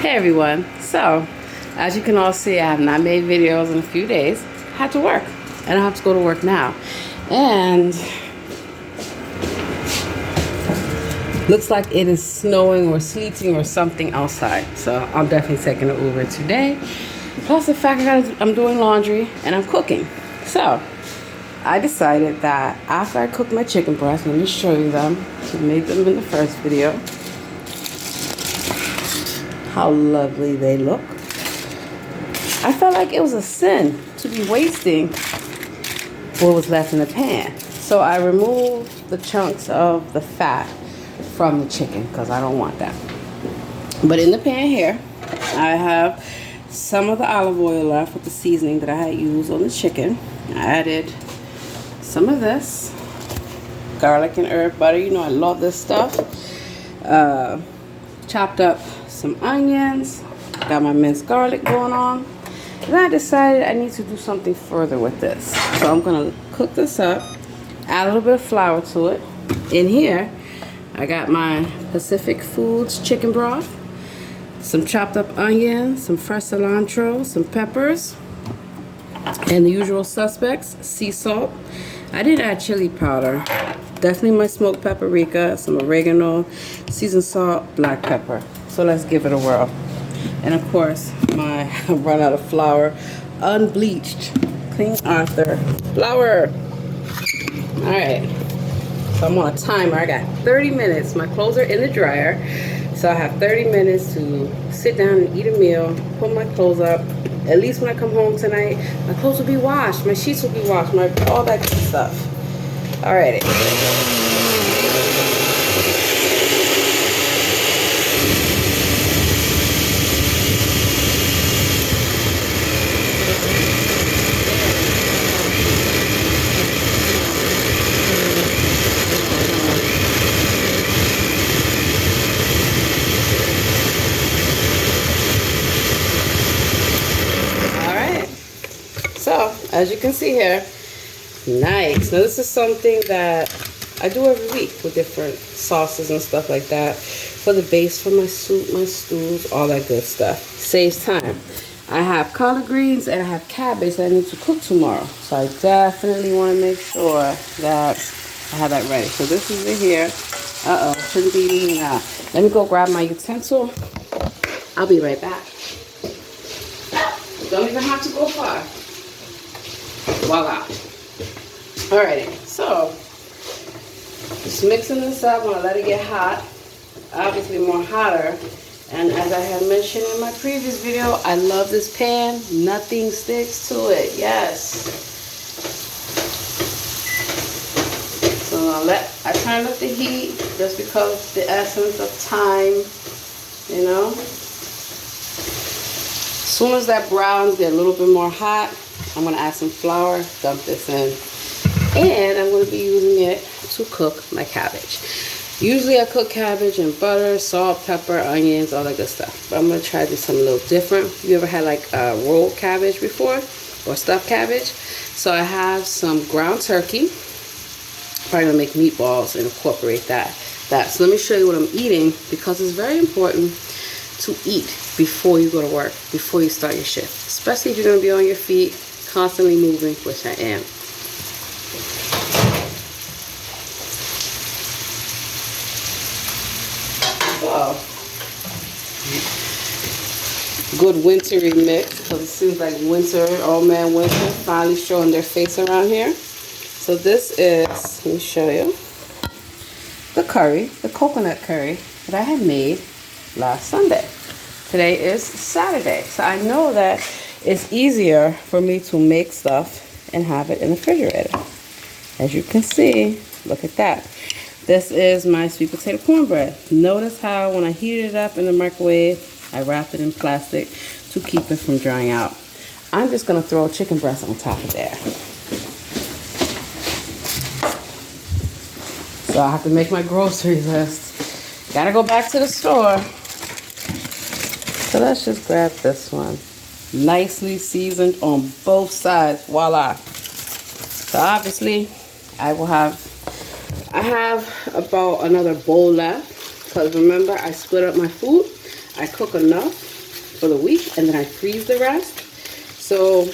Hey everyone, so as you can all see, I have not made videos in a few days. I had to work and I have to go to work now, and looks like it is snowing or sleeting or something outside, so I'm definitely taking an Uber today. Plus the fact I'm doing laundry and I'm cooking. So I decided that after I cook my chicken breasts, let me show you them. I made them in the first video. How lovely they look. I felt like it was a sin to be wasting what was left in the pan. So I removed the chunks of the fat from the chicken because I don't want that. But in the pan here, I have some of the olive oil left with the seasoning that I had used on the chicken. I added some of this garlic and herb butter. You know I love this stuff. Chopped up some onions, got my minced garlic going on. And I decided I need to do something further with this. So I'm gonna cook this up, add a little bit of flour to it. In here, I got my Pacific Foods chicken broth, some chopped up onions, some fresh cilantro, some peppers, and the usual suspects, sea salt. I did add chili powder, definitely my smoked paprika, some oregano, seasoned salt, black pepper. So let's give it a whirl. And of course, I run out of flour, unbleached, King Arthur flour. All right, so I'm on a timer. I got 30 minutes. My clothes are in the dryer, so I have 30 minutes to sit down and eat a meal, put my clothes up. At least when I come home tonight, my clothes will be washed, my sheets will be washed, all that good stuff. Alrighty. So, as you can see here, nice. Now this is something that I do every week with different sauces and stuff like that. For the base for my soup, my stews, all that good stuff. Saves time. I have collard greens and I have cabbage that I need to cook tomorrow. So I definitely want to make sure that I have that ready. So this is it here. Uh-oh, shouldn't be eating now. Let me go grab my utensil. I'll be right back. Don't even have to go far. Voila. Alrighty, so just mixing this up. I'm gonna let it get hot, obviously more hotter. And as I had mentioned in my previous video, I love this pan. Nothing sticks to it. Yes. So I turned up the heat just because the essence of time, you know. As soon as that browns, get a little bit more hot, I'm going to add some flour, dump this in, and I'm going to be using it to cook my cabbage. Usually I cook cabbage in butter, salt, pepper, onions, all that good stuff. But I'm going to try to do something a little different. You ever had like rolled cabbage before? Or stuffed cabbage? So I have some ground turkey. Probably going to make meatballs and incorporate that. So let me show you what I'm eating, because it's very important to eat before you go to work, before you start your shift. Especially if you're going to be on your feet, constantly moving, which I am. Wow. Good wintry mix, because it seems like winter, old man winter, finally showing their face around here. So this is, let me show you, the curry, the coconut curry that I had made last Sunday. Today is Saturday, so I know that it's easier for me to make stuff and have it in the refrigerator. As you can see, look at that. This is my sweet potato cornbread. Notice how when I heated it up in the microwave, I wrapped it in plastic to keep it from drying out. I'm just gonna throw chicken breast on top of there. So I have to make my grocery list. Gotta go back to the store. So let's just grab this one. Nicely seasoned on both sides. Voila. So obviously, I have about another bowl left, because remember I split up my food. I cook enough for the week, and then I freeze the rest. So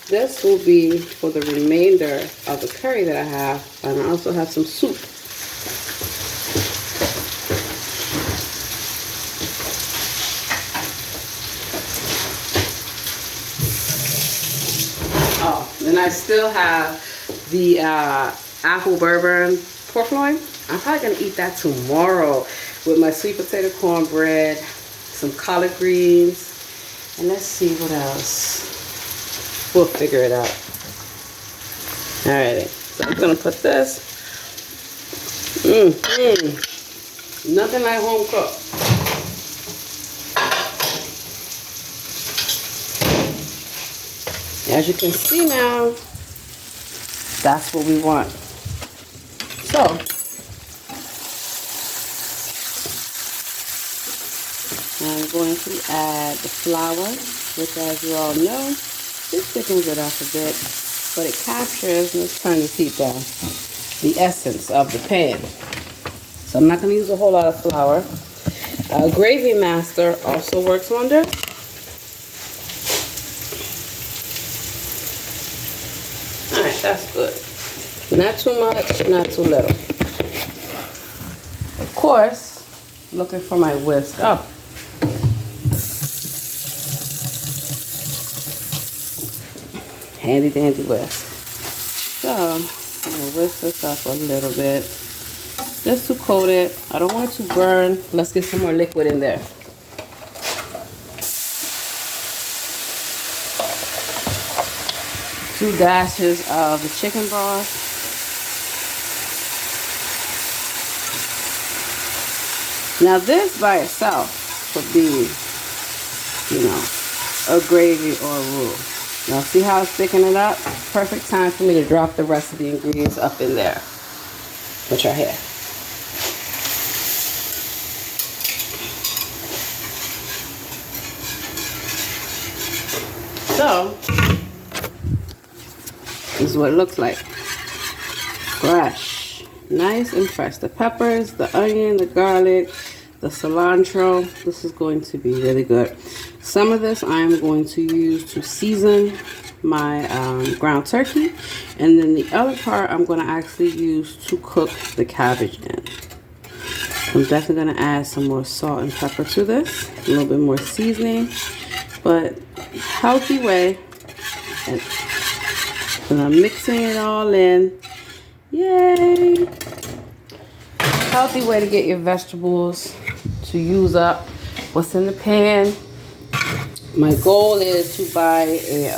this will be for the remainder of the curry that I have, and I also have some soup. Oh, then I still have the apple bourbon pork loin. I'm probably gonna eat that tomorrow with my sweet potato cornbread, some collard greens, and let's see what else. We'll figure it out. Alrighty, so I'm gonna put this. Nothing like home cooked. As you can see now, that's what we want. So, I'm going to add the flour, which, as you all know, this thickens it up a bit, but it captures, let's turn this heat down, the essence of the pan. So I'm not going to use a whole lot of flour. Gravy Master also works wonders. Alright, that's good. Not too much, not too little. Of course, looking for my whisk. Oh. Handy dandy whisk. So, I'm going to whisk this up a little bit. Just to coat it. I don't want it to burn. Let's get some more liquid in there. Two dashes of the chicken broth. Now this by itself would be, you know, a gravy or a roux. Now see how it's thickening it up? Perfect time for me to drop the rest of the ingredients up in there, which are here. So, this is what it looks like. Fresh. Nice and fresh. The peppers, the onion, the garlic, the cilantro. This is going to be really good. Some of this I'm going to use to season my ground turkey. And then the other part I'm going to actually use to cook the cabbage in. I'm definitely going to add some more salt and pepper to this. A little bit more seasoning. But healthy way. And I'm mixing it all in. Yay! Healthy way to get your vegetables to use up what's in the pan. My goal is to buy a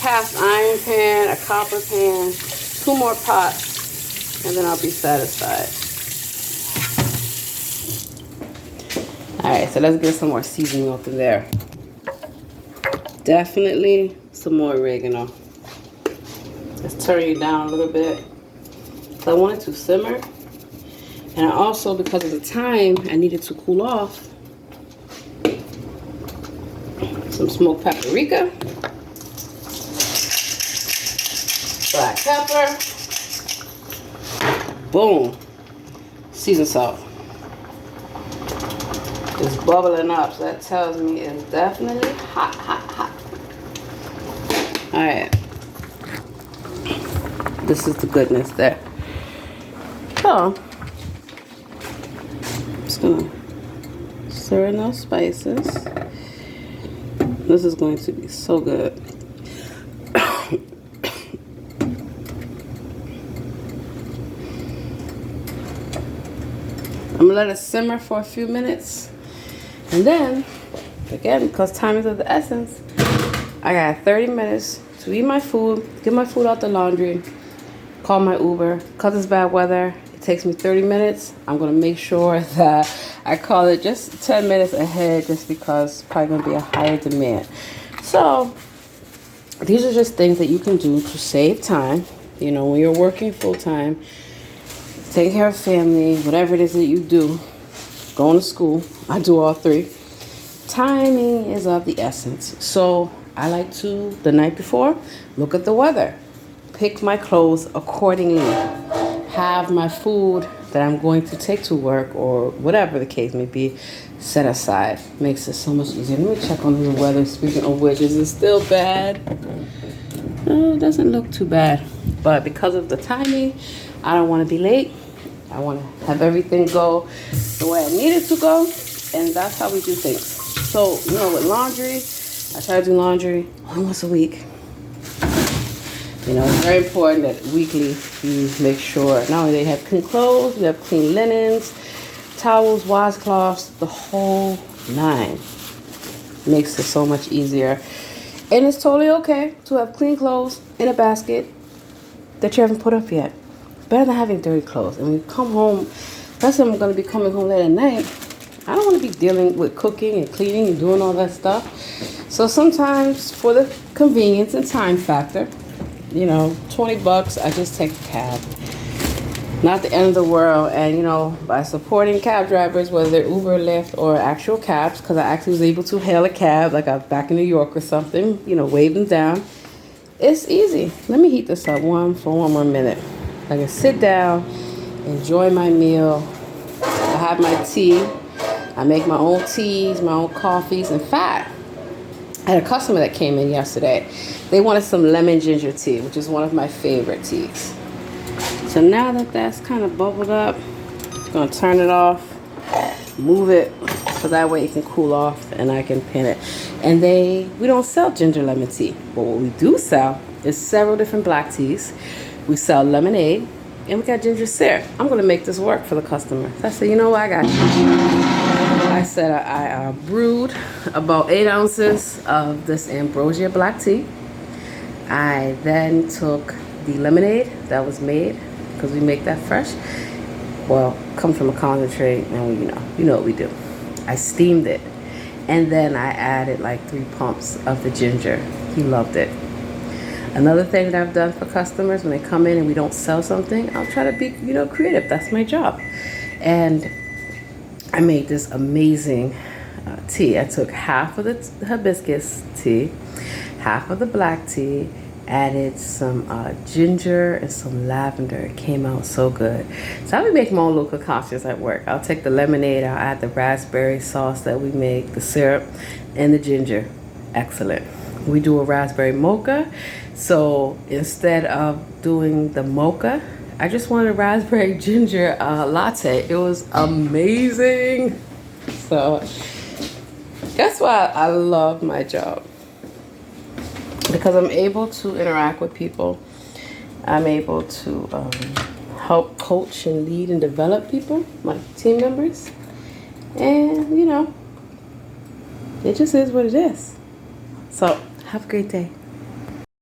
cast iron pan, a copper pan, 2 more pots, and then I'll be satisfied. Alright, so let's get some more seasoning up in there. Definitely some more oregano. Let's turn it down a little bit. So I want it to simmer. And I also, because of the time, I need it to cool off. Some smoked paprika. Black pepper. Boom. Seasoned salt. It's bubbling up, so that tells me it's definitely hot, hot, hot. Alright. This is the goodness there. So, I'm just gonna stir in those spices. This is going to be so good. I'm gonna let it simmer for a few minutes. And then, again, because time is of the essence, I got 30 minutes to eat my food, get my food out the laundry, call my Uber. Because it's bad weather, it takes me 30 minutes. I'm going to make sure that I call it just 10 minutes ahead just because it's probably going to be a higher demand. So, these are just things that you can do to save time. You know, when you're working full-time, taking care of family, whatever it is that you do, going to school. I do all 3. Timing is of the essence. So I like to, the night before, look at the weather. Pick my clothes accordingly. Have my food that I'm going to take to work or whatever the case may be set aside. Makes it so much easier. Let me check on the weather. Speaking of which, is it still bad? No, it doesn't look too bad. But because of the timing, I don't want to be late. I want to have everything go the way I need it to go. And that's how we do things. So, with laundry, I try to do laundry once a week. It's very important that weekly you make sure not only they have clean clothes, you have clean linens, towels, washcloths, the whole nine. Makes it so much easier. And it's totally okay to have clean clothes in a basket that you haven't put up yet. Better than having dirty clothes. And when you come home, that's when I'm going to be coming home late at night. I don't want to be dealing with cooking and cleaning and doing all that stuff. So sometimes for the convenience and time factor, $20, I just take a cab. Not the end of the world. And, by supporting cab drivers, whether they're Uber, Lyft, or actual cabs, because I actually was able to hail a cab, like I was back in New York or something, wave them down. It's easy. Let me heat this up for one more minute. I can sit down, enjoy my meal. I have my tea. I make my own teas, my own coffees. In fact, I had a customer that came in yesterday. They wanted some lemon ginger tea, which is one of my favorite teas. So now that that's kind of bubbled up, I'm going to turn it off, move it, so that way it can cool off and I can pin it. And we don't sell ginger lemon tea, but what we do sell is several different black teas. We sell lemonade, and we got ginger syrup. I'm going to make this work for the customer. So I said, I got you. I said I brewed about 8 ounces of this ambrosia black tea. I then took the lemonade that was made, because we make that fresh. Well, comes from a concentrate, and you know what we do. I steamed it, and then I added like 3 pumps of the ginger. He loved it. Another thing that I've done for customers when they come in and we don't sell something, I'll try to be, creative. That's my job. And I made this amazing tea. I took half of the hibiscus tea, half of the black tea, added some ginger and some lavender. It came out so good. So I'll be making my own little concoctions at work. I'll take the lemonade, I'll add the raspberry sauce that we make, the syrup, and the ginger. Excellent. We do a raspberry mocha. So instead of doing the mocha, I just wanted a raspberry ginger latte. It was amazing. So that's why I love my job. Because I'm able to interact with people. I'm able to help coach and lead and develop people, my team members. And, it just is what it is. So have a great day.